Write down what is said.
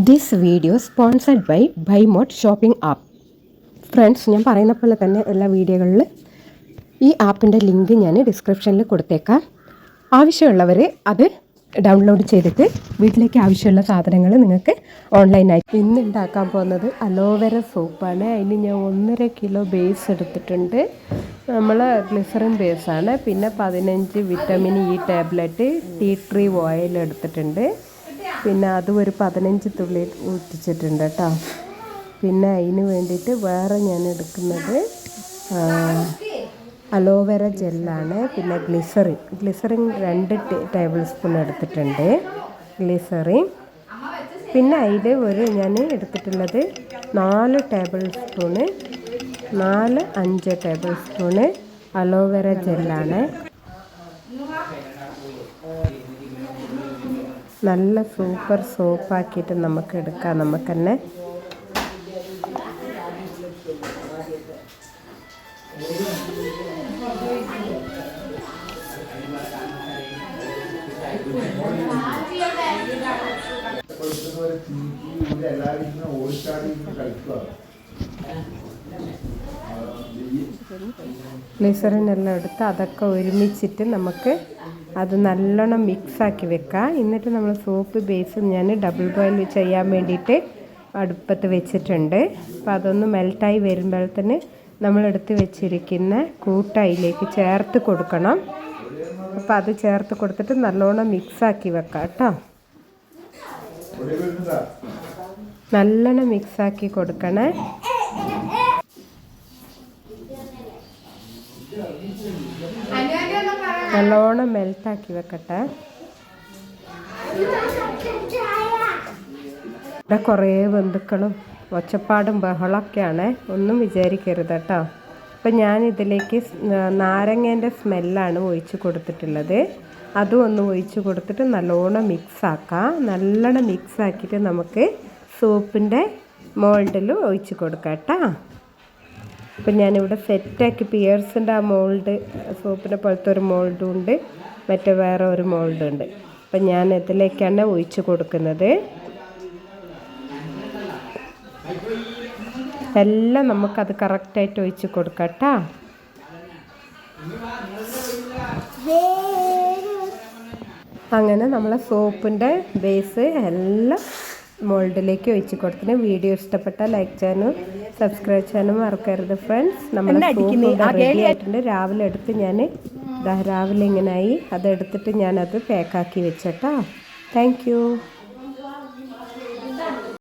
This video sponsored by Bymod shopping app. Friends, ഞാൻ പറയുന്ന പോലെ തന്നെ എല്ലാ വീഡിയോകളിൽ ഈ ആപ്പിൻ്റെ ലിങ്ക് ഞാൻ ഡിസ്ക്രിപ്ഷനിൽ കൊടുത്തേക്കാം. ആവശ്യമുള്ളവർ അത് ഡൗൺലോഡ് ചെയ്തിട്ട് വീട്ടിലേക്ക് ആവശ്യമുള്ള സാധനങ്ങൾ നിങ്ങൾക്ക് ഓൺലൈനായി. ഇന്ന് ഉണ്ടാക്കാൻ പോകുന്നത് അലോവേര സോപ്പാണ്. അതിന് ഞാൻ 1.5 കിലോ ബേസ് എടുത്തിട്ടുണ്ട്. നമ്മൾ ഗ്ലിസറിൻ ബേസാണ്. പിന്നെ 15 vitamin E tablet, tea tree oil എടുത്തിട്ടുണ്ട്. പിന്നെ അതും ഒരു 15 തുള്ളി ഊറ്റിച്ചിട്ടുണ്ട് കേട്ടോ. പിന്നെ അതിന് വേണ്ടിയിട്ട് വേറെ ഞാൻ എടുക്കുന്നത് അലോവേര ജെല്ലാണ്. പിന്നെ ഗ്ലിസറിൻ 2 ടേബിൾ സ്പൂൺ എടുത്തിട്ടുണ്ട് ഗ്ലിസറിൻ. പിന്നെ അതിൽ ഞാൻ എടുത്തിട്ടുള്ളത് 4 tablespoon 5 tablespoon aloe vera ജെല്ലാണ്. നല്ല സൂപ്പർ സോപ്പാക്കിയിട്ട് നമുക്ക് എടുക്കാം. നമുക്ക് തന്നെ ഗ്ലിസറിനെല്ലാം എടുത്ത് അതൊക്കെ ഒരുമിച്ചിട്ട് നമുക്ക് അത് നല്ലോണം മിക്സാക്കി വെക്കാം. എന്നിട്ട് നമ്മൾ സോപ്പ് ബേസ് ഞാൻ ഡബിൾ ബോയിൽ ചെയ്യാൻ വേണ്ടിയിട്ട് അടുപ്പത്ത് വെച്ചിട്ടുണ്ട്. അപ്പോൾ അതൊന്ന് മെൽറ്റായി വരുമ്പോഴത്തേന് നമ്മളെടുത്ത് വെച്ചിരിക്കുന്ന കൂട്ടയിലേക്ക് ചേർത്ത് കൊടുക്കണം. അപ്പോൾ അത് ചേർത്ത് കൊടുത്തിട്ട് നല്ലോണം മിക്സാക്കി വെക്കാം കേട്ടോ. നല്ലോണം മിക്സാക്കി കൊടുക്കണേ. നല്ലോണം മെൽറ്റാക്കി വെക്കട്ടെ. ഇവിടെ കുറേ ബന്ധുക്കളും ഒച്ചപ്പാടും ബഹളമൊക്കെയാണ്, ഒന്നും വിചാരിക്കരുത് കേട്ടോ. അപ്പം ഞാൻ ഇതിലേക്ക് നാരങ്ങേൻ്റെ സ്മെല്ലാണ് ഒഴിച്ച് കൊടുത്തിട്ടുള്ളത്. അതും ഒന്ന് ഒഴിച്ച് കൊടുത്തിട്ട് നല്ലോണം മിക്സാക്കാം. നല്ലോണം മിക്സാക്കിയിട്ട് നമുക്ക് സോപ്പിൻ്റെ മോൾഡിൽ ഒഴിച്ച് കൊടുക്കാം കേട്ടോ. അപ്പം ഞാനിവിടെ സെറ്റാക്കി പിയേഴ്സിൻ്റെ ആ മോൾഡ്, സോപ്പിനെ പോലത്തെ ഒരു മോൾഡും ഉണ്ട്, മറ്റേ വേറെ ഒരു മോൾഡും ഉണ്ട്. അപ്പം ഞാൻ ഇതിലേക്കാണ് ഒഴിച്ച് കൊടുക്കുന്നത്. എല്ലാം നമുക്കത് കറക്റ്റായിട്ട് ഒഴിച്ച് കൊടുക്കാം കേട്ടോ. അങ്ങനെ നമ്മളെ സോപ്പിൻ്റെ ബേസ് എല്ലാം മോൾഡിലേക്ക് ഒഴിച്ച് കൊടുത്തിന്. വീഡിയോ ഇഷ്ടപ്പെട്ടാൽ ലൈക്ക് ചെയ്യാനും സബ്സ്ക്രൈബ് ചെയ്യാനും മറക്കരുത് ഫ്രണ്ട്സ്. നമ്മൾ റെഡി ആയിട്ടുണ്ട്. രാവിലെ എടുത്ത് ഞാൻ രാവിലെ ഇങ്ങനായി അതെടുത്തിട്ട് ഞാനത് പാക്കാക്കി വെച്ചേട്ടോ. Thank you.